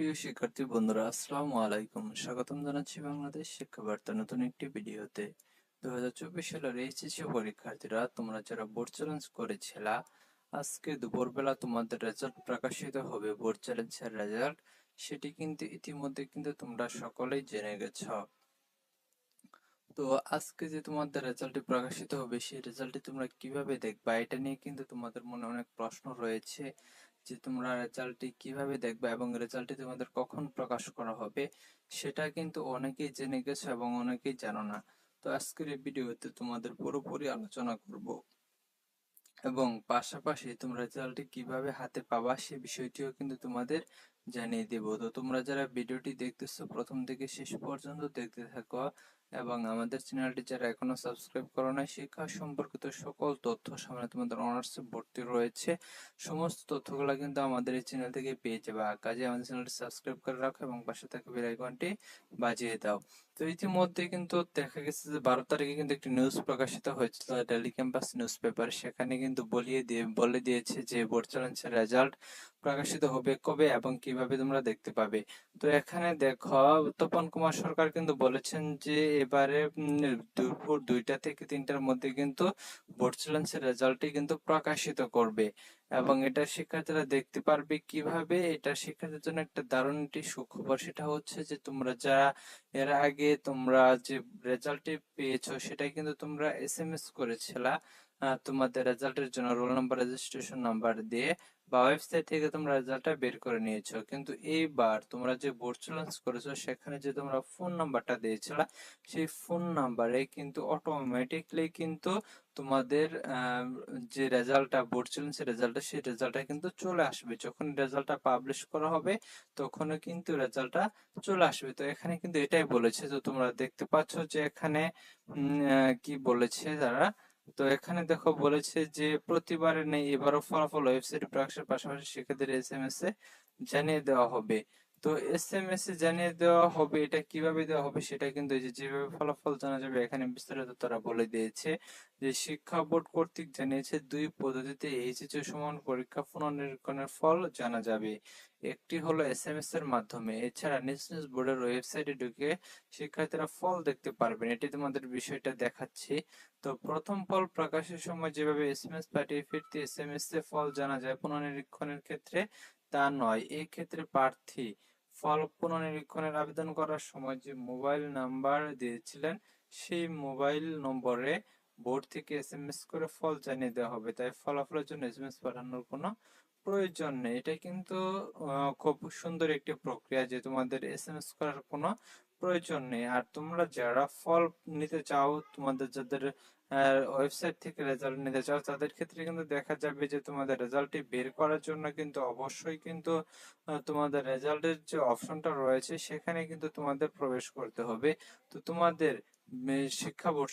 প্রিয় শিক্ষার্থী বন্ধুরা, আসসালামু আলাইকুম। স্বাগতম জানাচ্ছি বাংলাদেশ শিক্ষা বার্তা নতুন একটি ভিডিওতে। 2024 সালের এইচএসসি পরীক্ষার্থীরা, তোমরা যারা বোর্ড চ্যালেঞ্জ করেছিলা, আজকে দুপুরবেলা তোমাদের রেজাল্ট প্রকাশিত হবে। বোর্ড চ্যালেঞ্জের রেজাল্ট সেটি কিন্তু ইতিমধ্যে তোমরা সকলেই জেনে গেছ। তো আজকে যে তোমাদের রেজাল্টটি প্রকাশিত হবে, সেই রেজাল্টটি তোমরা কিভাবে দেখবা, এটা নিয়ে কিন্তু তোমাদের মনে অনেক প্রশ্ন রয়েছে যে তোমরা রেজাল্টটি কিভাবে দেখবে এবং রেজাল্টটি তোমাদের কখন প্রকাশ করা হবে, সেটা কিন্তু অনেকেই জেনে গেছো এবং অনেকেই জানো না। তো আজকের এই ভিডিওতে তোমাদের পুরোপুরি আলোচনা করব এবং পাশাপাশি তোমরা রেজাল্টটি কিভাবে হাতে পাবা সে বিষয়টিও কিন্তু তোমাদের জানিয়ে দেব। তো তোমরা যারা ভিডিওটি দেখতেছো প্রথম থেকে শেষ পর্যন্ত দেখতে থাকো এবং আমাদের চ্যানেলটি যারা এখনো সাবস্ক্রাইব করো নাই, শিক্ষা সম্পর্কিত সকল তথ্য, সামনে তোমাদের অনার্সে ভর্তি রয়েছে, সমস্ত তথ্যগুলো কিন্তু আমাদের এই চ্যানেল থেকে পেয়ে যাবে। কাজে আমাদের চ্যানেলটি সাবস্ক্রাইব করে রাখো এবং পাশে থাকা বেল আইকনটি বাজিয়ে দাও। তো ইতিমধ্যে কিন্তু দেখা গেছে যে 12 তারিখে কিন্তু একটি নিউজ প্রকাশিত হয়েছিল ডেইলি ক্যাম্পাস নিউজ পেপার। সেখানে কিন্তু বলে দিয়েছে যে বোর্ড চ্যালেঞ্জের রেজাল্ট প্রকাশিত হবে কবে এবং কিভাবে তোমরা দেখতে পাবে। তো এখানে দেখো, তপন কুমার সরকার কিন্তু বলেছেন যে এবারে দুপুর 2টা থেকে 3টার মধ্যে কিন্তু বোর্ড চ্যালেঞ্জের রেজাল্টটি কিন্তু প্রকাশিত করবে এবং এটা শিক্ষার্থীরা দেখতে পারবে কিভাবে। এটা শিক্ষার্থীদের জন্য একটা দারুণ একটি সুখবর। সেটা হচ্ছে যে তোমরা যারা এর আগে তোমরা যে রেজাল্টটি পেয়েছো, সেটা কিন্তু তোমরা এসএমএস করেছিলা তোমাদের রেজাল্টের জন্য রোল নাম্বার, রেজিস্ট্রেশন নাম্বার দিয়ে বা ওয়েবসাইট থেকে তোমরা রেজাল্টটা বের করে নিয়েছো। কিন্তু এইবার তোমরা যে বোর্ড চ্যালেঞ্জ করেছো, সেখানে যে তোমরা ফোন নাম্বারটা দিয়েছিলা, সেই ফোন নাম্বারে কিন্তু অটোমেটিকলি কিন্তু তোমাদের যে রেজাল্টটা, বোর্ড চ্যালেঞ্জের রেজাল্টটা, সেই রেজাল্টটা কিন্তু চলে আসবে। যখন রেজাল্টটা পাবলিশ করা হবে তখনও কিন্তু রেজাল্টটা চলে আসবে। তো এখানে কিন্তু এটাই বলেছে। তো তোমরা দেখতে পাচ্ছ যে এখানে কি বলেছে তারা। তো এখানে দেখো বলেছে যে প্রতিবারে নেই, এবারও ফলাফল ওয়েবসাইট প্রকাশের পাশাপাশি শিক্ষার্থীদের এসএমএস এ জানিয়ে দেওয়া হবে। তো এসএমএস এ জানিয়ে দেওয়া হবে, এটা কিভাবে দেওয়া হবে সেটা কিন্তু এই যে যেভাবে ফলাফল জানা যাবে, এখানে বিস্তারিত তারা বলে দিয়েছে যে শিক্ষা বোর্ড কর্তৃক জানিয়েছে 2 পদ্ধতিতে এইচএসসি সমান পরীক্ষা পুনর্নিরীক্ষণের ফল জানা যাবে। একটি হলো এসএমএস এর মাধ্যমে, এছাড়া নিজ নিজ বোর্ডের ওয়েবসাইটে ঢুকে শিক্ষার্থীরা ফল দেখতে পারবেন। এটি তোমাদের বিষয়টা দেখাচ্ছি। তো প্রথম ফল প্রকাশের সময় যেভাবে এসএমএস পাঠিয়ে ফিরতি এসএমএস এ ফল জানা যায়, পুনর্নিরীক্ষণের ক্ষেত্রে তা নয়। এই ক্ষেত্রে প্রার্থী ফল পুনর্নিরীক্ষণের আবেদন করার সময় যে মোবাইল নাম্বার দিয়েছিলেন, সেই মোবাইল নম্বরে বোর্ড থেকে এসএমএস করে ফল জানিয়ে দেওয়া হবে। তাই ফলাফলের জন্য এসএমএস পাঠানোর কোনো প্রয়োজন নেই। এটা কিন্তু খুব সুন্দর একটি প্রক্রিয়া যে তোমাদের এসএমএস করার কোনো প্রয়োজন নেই। আর তোমরা যারা ফল নিতে চাও, তোমাদের যাদের ওয়েবসাইট থেকে রেজাল্ট নিতে চাও, তাদের ক্ষেত্রে কিন্তু দেখা যাবে যে তোমাদের রেজাল্টটি বের করার জন্য কিন্তু অবশ্যই কিন্তু তোমাদের রেজাল্টের যে অপশনটা রয়েছে, সেখানে কিন্তু তোমাদের প্রবেশ করতে হবে। তো তোমাদের শিক্ষা বোর্ড,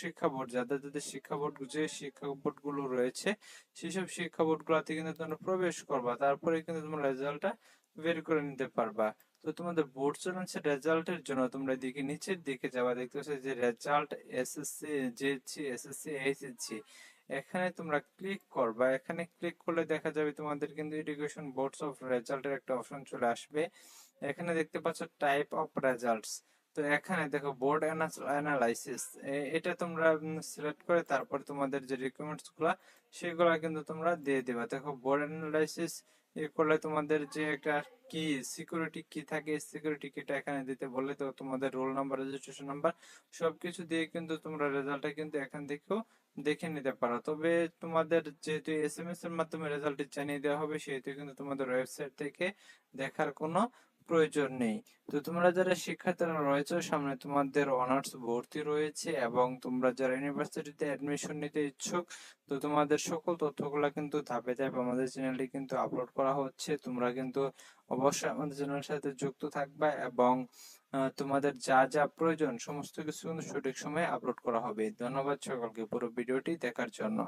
শিক্ষা বোর্ড, যাদের যাদের শিক্ষা বোর্ড, যে শিক্ষা বোর্ড গুলো রয়েছে, সেসব শিক্ষা বোর্ড গুলাতে কিন্তু তোমরা প্রবেশ করবা, তারপরে কিন্তু তোমরা রেজাল্টটা বের করে নিতে পারবা। তো তোমাদের বোর্ড চ্যালেঞ্জের রেজাল্টের জন্য তোমরা এদিকে নিচের দিকে যাবা, দেখতে পাচ্ছ যে result SSC, JSC, SSC, HSC, এখানে তোমরা ক্লিক করবা। এখানে ক্লিক করলে দেখা যাবে তোমাদের কিন্তু এডুকেশন বোর্ডস অফ রেজাল্টের একটা অপশন চলে আসবে। এখানে দেখতে পাচ্ছ টাইপ অফ রেজাল্টস। তো এখানে দেখো বোর্ড অ্যানালাইসিস, এটা তোমরা সিলেক্ট করে তারপর তোমাদের যে রিকোয়ারমেন্টস গুলা, সেগুলা কিন্তু তোমরা দিয়ে দেবা। দেখো বোর্ড অ্যানালাইসিস এ করলে তোমাদের যে একটা কি সিকিউরিটি কি থাকে, সিকিউরিটি কিটা এখানে দিতে বললে, তো তোমাদের রোল নাম্বার, রেজিস্ট্রেশন নাম্বার সবকিছু দিয়ে কিন্তু তোমরা রেজাল্টটা কিন্তু এখান থেকেও দেখে নিতে পারো। তবে তোমাদের যেহেতু এসএমএস এর মাধ্যমে রেজাল্টটি জানিয়ে দেওয়া হবে, সেহেতু কিন্তু তোমাদের ওয়েবসাইট থেকে দেখার কোনো প্রয়োজন নেই। তো তোমরা যারা শিক্ষার্থীরা রয়েছে, সামনে তোমাদের অনার্স ভর্তি রয়েছে এবং তোমরা যারা ইউনিভার্সিটিতে অ্যাডমিশন নিতে ইচ্ছুক, তো তোমাদের সকল তথ্যগুলো কিন্তু ধাপে ধাপে আমাদের চ্যানেলে কিন্তু আপলোড করা হচ্ছে। তোমরা কিন্তু অবশ্যই আমাদের চ্যানেলের সাথে যুক্ত থাকবে এবং তোমাদের যা যা প্রয়োজন সমস্ত কিছু কিন্তু সঠিক সময়ে আপলোড করা হবে। ধন্যবাদ সকলকে পুরো ভিডিওটি দেখার জন্য।